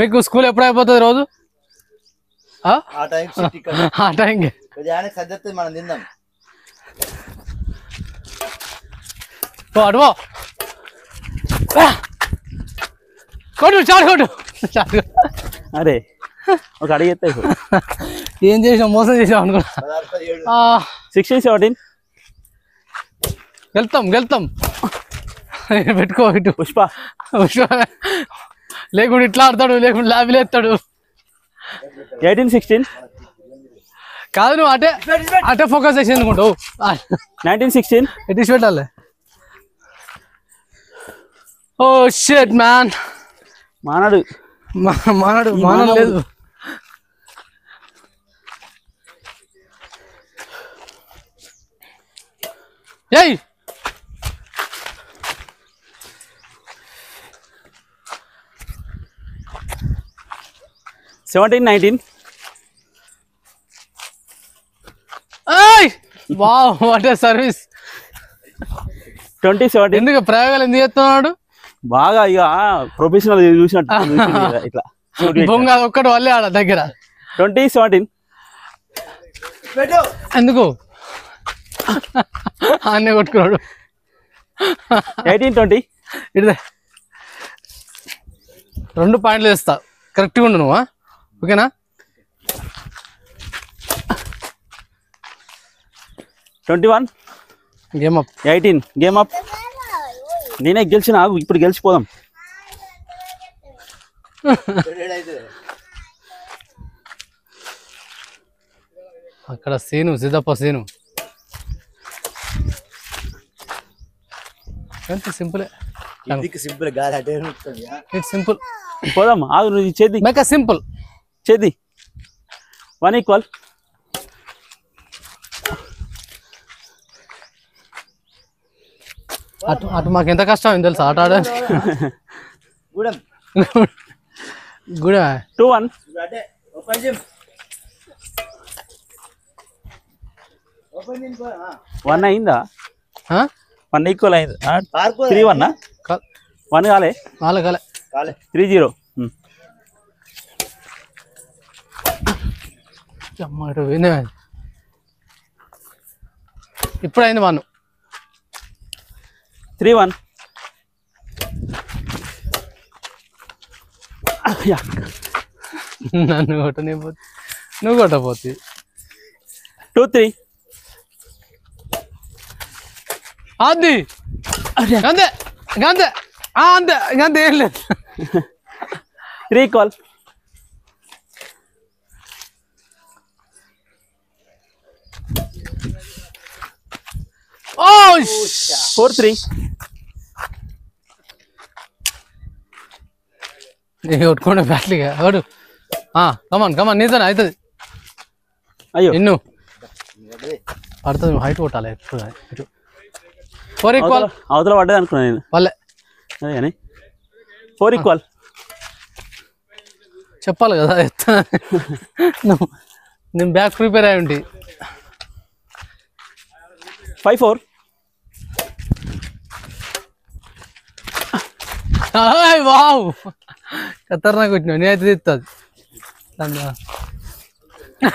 మీకు స్కూల్ ఎప్పుడు అయిపోతుంది రోజు? ఆ టైంకి మనం తిందాం. అడువో కొట్టు చాలు కొట్టు. అరే ఒక అడిగితే ఏం చేసాం? మోసం చేసాం అనుకున్నా. 16-17. గెలుతాం పెట్టుకో ఇటు. పుష్ప లేకుండా ఇట్లా ఆడతాడు, లేకుండా లాబీలు ఎత్తాడు. 18-16. కాదు నువ్వు అటే ఫోకస్ చేసి ఎందుకుంటావు? 19-16. ఎటు పెట్టాలి? Oh shit man. మానాడు మానడు లేదు. ఏయ్ 17-19. ఏయ్ వావ్ వాట్ ఏ సర్వీస్. 20-17. ఎందుకు ప్రయోగాలు ఎందుకు చేస్తున్నాడు? బాగా ఇక ప్రొఫెషనల్ చూసినట్టు ఇట్లా బొంగ ఒక్కటి వల్లే ఆడ దగ్గర. 20-17. ఎందుకు అన్నీ కొట్టుకున్నాడు. 18-20. ఇదే 2 పాయింట్లు వేస్తా కరెక్ట్గా ఉండు నువ్వు. ఓకేనా? 21. Game up. 18. Game up. నేనే గెలిచిన, ఇప్పుడు గెలిచిపోదాం. అక్కడ సీను సిద్ధప్ప సీను ఎంత సింపుల్. సింపుల్ గాలి అటే ఇట్స్ సింపుల్. పోదాం ఆగు, నువ్వు చేద్ది మేక్ సింపుల్ చేద్ది. 1 ఈక్వల్. అటు మాకు ఎంత కష్టం అయింది తెలుసా ఆట ఆడ. గుడ 2-1. 1 అయిందా? 1 ఈక్వల్ అయింది. 3-1. 1 కాలే. కాలే 3-0. ఇప్పుడు అయింది 1. 3-1. నన్ను కొట్టనిపోతే నువ్వు కొట్టపోతే. 2-3. అది అంతే అంతే అంతే అంతే ఏం లేదు. 3 ఈక్వల్. ఓ 4-3. కొట్టుకోండి బ్యాట్లీగా వాడు. కమాన్ నీతోనే అవుతుంది. అయ్యో నిన్ను పడుతుంది. హైట్ కొట్టాలి ఎప్పుడు. 4 ఈక్వల్. అవతల పడ్డది అనుకున్నా నేను. వాళ్ళే అదే కానీ 4 ఈక్వల్. చెప్పాలి కదా నువ్వు. నేను బ్యాక్ ప్రిపేర్ అయి ఉంటే. 5-4. వావ్ ఖతర్నాక్ వచ్చినావు. నేనైతే తీస్తుంది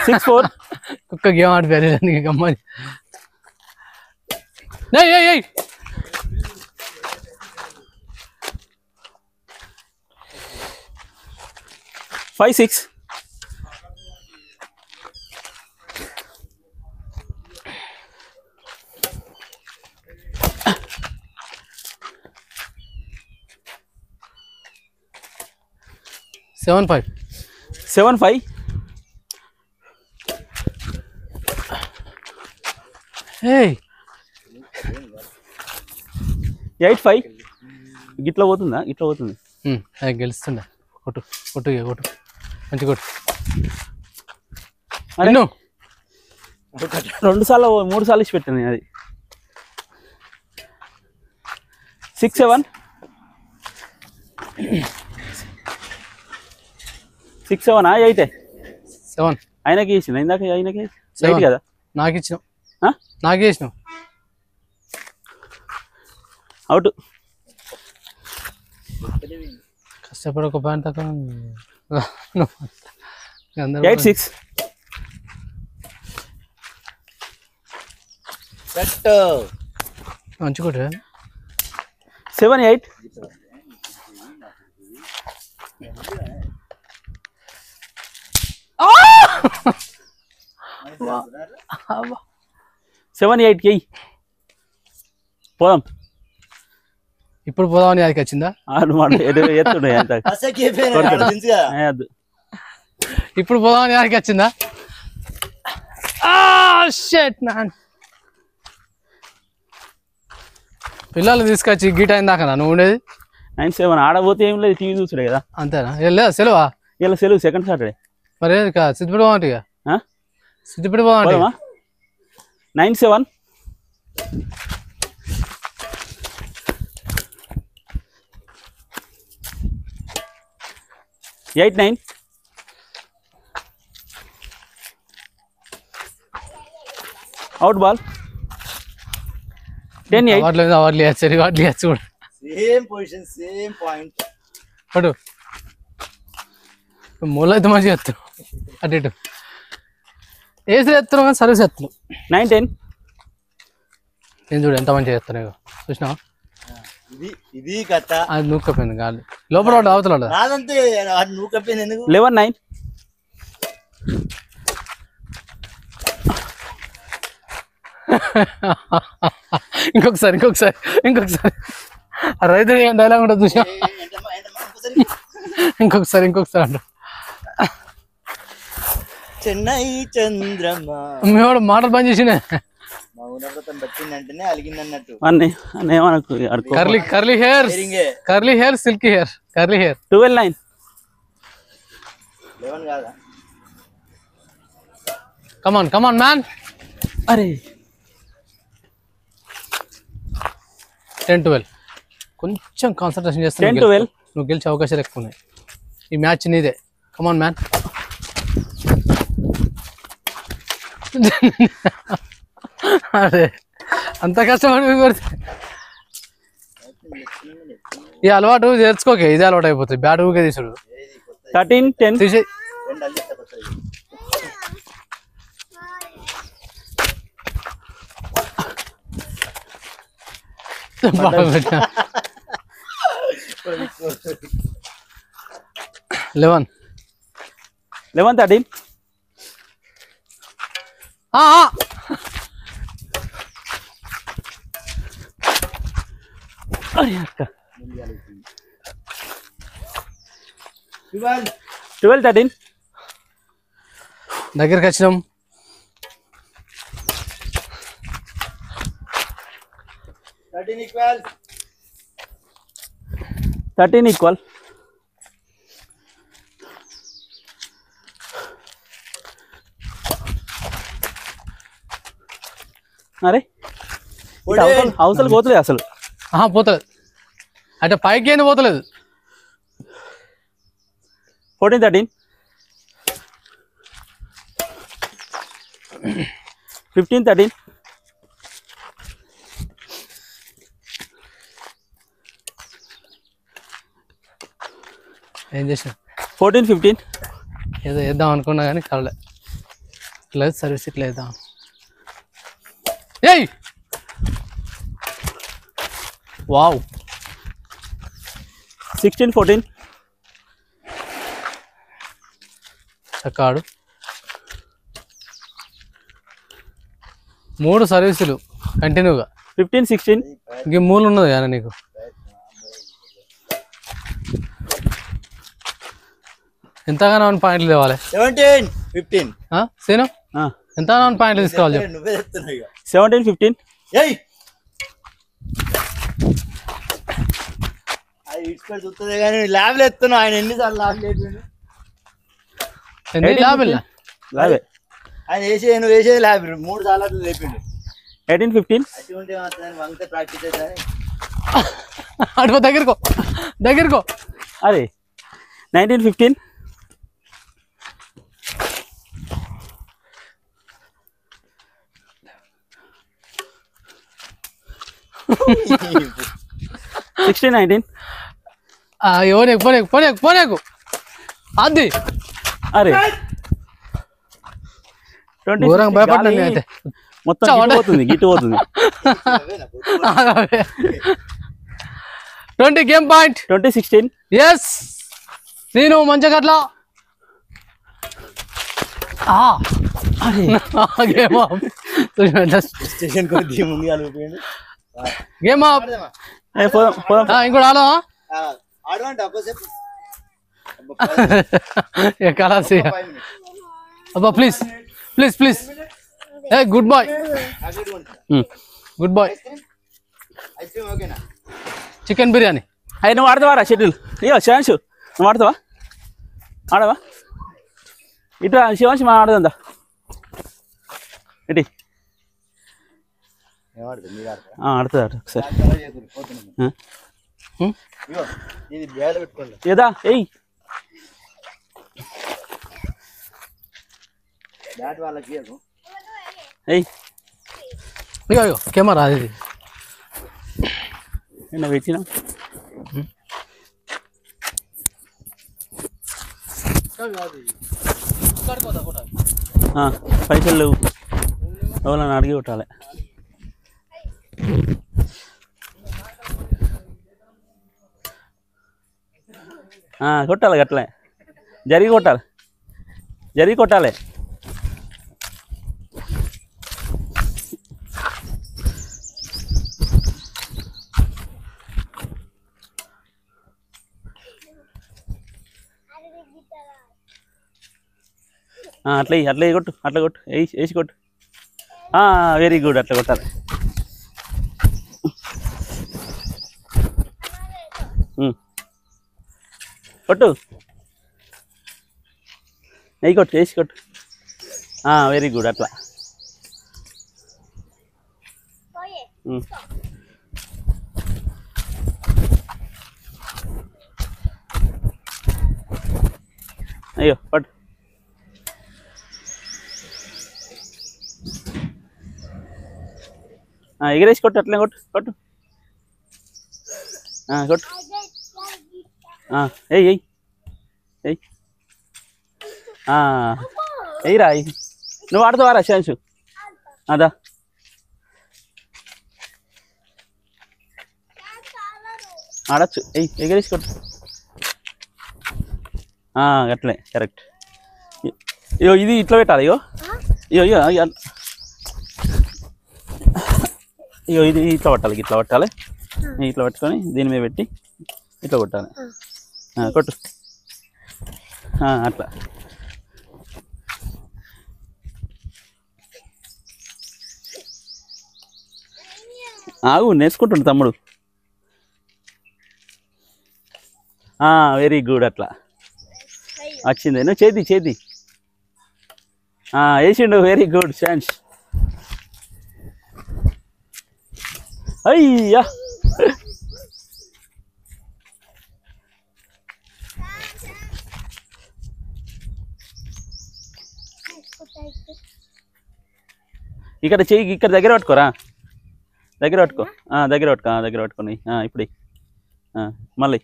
6-4. కుక్క గేమ్ ఆడిపోయారు గమ్మని. 5-6. 7-5. 7-5. ఏయ్ 8-5. గిట్లా పోతుందా? ఇట్లా పోతుంది. గెలుస్తుండే. కొట్టు మంచి కొట్టు. అను 2 సార్లు 3 సార్లు ఇచ్చి పెట్టాను అది. 6-7. 6-7 8 7 ఆయనకి ఇచ్చిన ఇందాక. ఆయనకి 8 కదా. నాకు ఇచ్చినావు. నాకే ఇచ్చినావు. అవుట్. కష్టపడి ఒక పాయింట్ తక్కువ. 8-6. మంచి కొట్టు. 7-8. సెవెన్ 8కి పోదాం. ఇప్పుడు పోదామని అది వచ్చిందా? ఇప్పుడు పోదామని యాడికి వచ్చిందా? పిల్లలు తీసుకొచ్చి గీట అయిందాక నువ్వు ఉండేది. 9-7 ఆడబోతే ఏం లేదు, టీవీ చూసాడు కదా. అంతేనా? లేదా సెలవా? ఇలా సెలవు, సెకండ్ సాటర్డే. మరి సిద్దిపేట పోవంటి, సిద్దిపేట పోవంటి. 9-7 8-9 అవుట్ బాల్ 10-8 అవార్డులు ఇవ్వచ్చు కూడా. Same position, same point. అటు మూల అయితే మంచిగా ఎత్తారు, అటు ఇటు వేసి ఎత్తారు కానీ సర్వీస్ ఎత్తారు. 9-10 నేను చూడు ఎంత మంచిగా ఎత్తాను, చూసినా ఇది కథ. అది నూకపోయింది గాలి లోపల అవతల. నాదంతే నూకపోయింది ఎందుకు. 11-9 ఇంకొకసారి రైతు డైలాగ్ ఉంటుంది చూసా. ఇంకొకసారి అంట. చెన్నై చంద్రమా మేవాడు మాటలు పని చేసిన పట్టిందంటేనే అలిగింది అన్నట్టు. Curly hair silky hair, curly hair. 12-9 11 కాదా? Come on man. అరే 10-12 కొంచెం కాన్సన్ట్రేషన్ చేస్తే 10-12 నువ్వు గెలిచే అవకాశాలు ఎక్కువ ఉన్నాయి. ఈ మ్యాచ్ నీదే. Come on man. అరే అంత కష్టపడి కొడితే ఈ అలవాటు నేర్చుకోకే, ఇదే అలవాటు అయిపోతుంది. బ్యాట్ ఊకే తీసుడు. 13-10 తీసి లెవెన్ 11-13 12-13 దగ్గరికి వచ్చినాం. 13 ఈక్వల్. అరే అవసరం పోతలేదు అసలు. పోతలేదు అంటే పైకి ఏంది పోతలేదు. 14-13 15-13 ఏం చేసిన 14-15 ఏదో వేద్దాం అనుకున్నా కానీ కలలే. లేదు సర్వీస్ ఇట్లా వేద్దాం. ఏయ్ వావ్. 16-14 చక్కాడు. 3 సర్వీసులు కంటిన్యూగా. 15-16 ఇంక మూలు ఉన్నది కానీ నీకు. ఎంతగానో పాయింట్లు తేవాలి. 17-15 సేను ఎంతగానో పాయింట్లు తీసుకోవాలి. నువ్వే చెప్తున్నావు ఇక. 17-15 అది ఇటుకొని చూస్తుంది కానీ ల్యాబ్లో ఎత్తున్నావు. ఆయన ఎన్నిసార్లు ల్యాబ్ లేపిండు. లావే ఆయన నువ్వు వేసేది ల్యాబ్ 3 సార్లు అట్లా లేపిండు. 18-15 అటువంటి వంగితే ప్రాక్టీస్ అవుతుంది. అటు దగ్గరకో. అరే 19-15 16-19 పోనేకు అది. అరే ఘోరంగా భయపడ్డాను అయితే. మొత్తం గిట్టు పోతుంది. 20 గేమ్ పాయింట్. 20-16 ఎస్ నేను మంచిగా అట్లా గేమ్ ఆఫ్. ఇంకోటి ఆలో అబ్బా ప్లీజ్ ఏ గుడ్ బాయ్ చికెన్ బిర్యానీ అయ్యి నువ్వు ఆడతావా షటిల్? అయ్యో శివాంశు నువ్వు ఆడతావా? ఆడవా? ఇట్లా శివాంశు మనం ఆడదా ఇటీ ఆడుతుంది ఒకసారి ఏదా ఎయ్ ఎయ్ ఇగో కెమెరా అది నిన్న పెట్టినా పైసలు లేవు ఎవరన్నా అడిగి కొట్టాలి. కొట్టాలి అట్లే జరిగి కొట్టాలి అట్లా కొట్టు వేసి కొట్టు. వెరీ గుడ్ అట్లా కొట్టాలి. కొట్టు వేసి కొట్టు. వెరీ గుడ్ అట్లా. అయ్యో పట్టు. ఎగిరేసి కొట్టు అట్లే కొట్టు కొట్టు ఎయ్యి ఎయ్యిరా. నువ్వు ఆడుతావారా శివాంశు? అదా ఆడచ్చు. ఎగిరేసి కొట్టు. అట్లే కరెక్ట్. అయ్యో ఇది ఇట్లా పెట్టాలి. ఇది ఇట్లా పట్టాలి ఇట్లా పట్టుకొని దీని మీద పెట్టి ఇట్లా కొట్టాలి. కొట్టు అట్లా. ఆగు నేర్చుకుంటుండు తమ్ముడు. వెరీ గుడ్ అట్లా వచ్చింది. నువ్వు చేతి వేసిండు. Very good chance. అయ్యా ఇక్కడ చెయ్యి ఇక్కడ దగ్గర పట్టుకోరా. దగ్గర పట్టుకొని ఇప్పుడు మళ్ళీ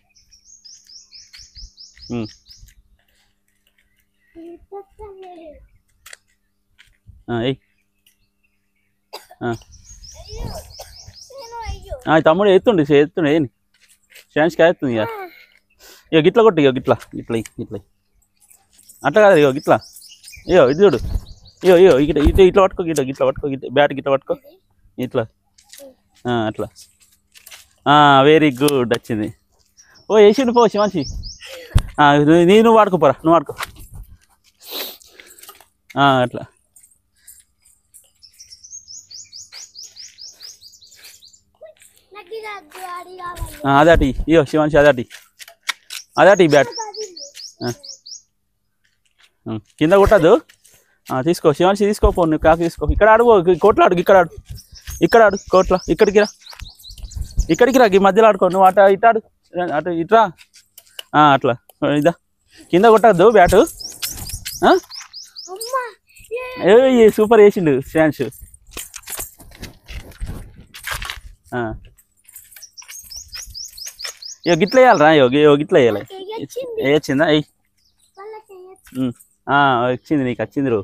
తమ్ముడు ఎత్తుండే ఏంటి ఛాన్స్ కాస్తుంది. ఇక గిట్ల కొట్టు. గిట్లా అట్లా కాదు. గిట్లా ఇది చూడు. ఇట్లా పట్టుకో. గిట్లా పట్టుకో. బ్యాట్ గిట్లా పట్టుకో. ఇట్లా అట్లా. వెరీ గుడ్ వచ్చింది. వేసిండు పో శివాంశి. నువ్వు వాడుకోపోరా. నువ్వు వాడుకో. అట్లా అదాటి. శివాంశి అదాటి బ్యాట్ కింద కొట్టద్దు. తీసుకో శివాంశి తీసుకోపో. నువ్వు కాకు తీసుకో. ఇక్కడ ఆడు. కోట్లు ఆడు. ఇక్కడ ఆడు కోట్ల. ఇక్కడికి రా. ఈ మధ్యలో ఆడుకో. నువ్వు ఇటాడు అటు ఇట్రా. అట్లా ఇదా కింద కొట్టద్దు బ్యాటు. సూపర్ వేసిండు ఛాన్స్. గిట్ల వేయాలరా. గిట్ల వేయాలి. వేయచ్చిందా? వచ్చింది నీకు వచ్చింది రో.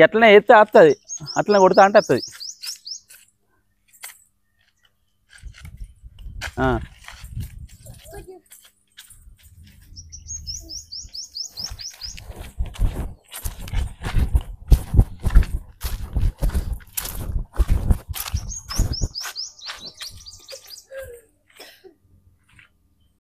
ఎట్లనే ఎత్తే వస్తుంది. అట్లనే కొడతా అంటే వస్తుంది.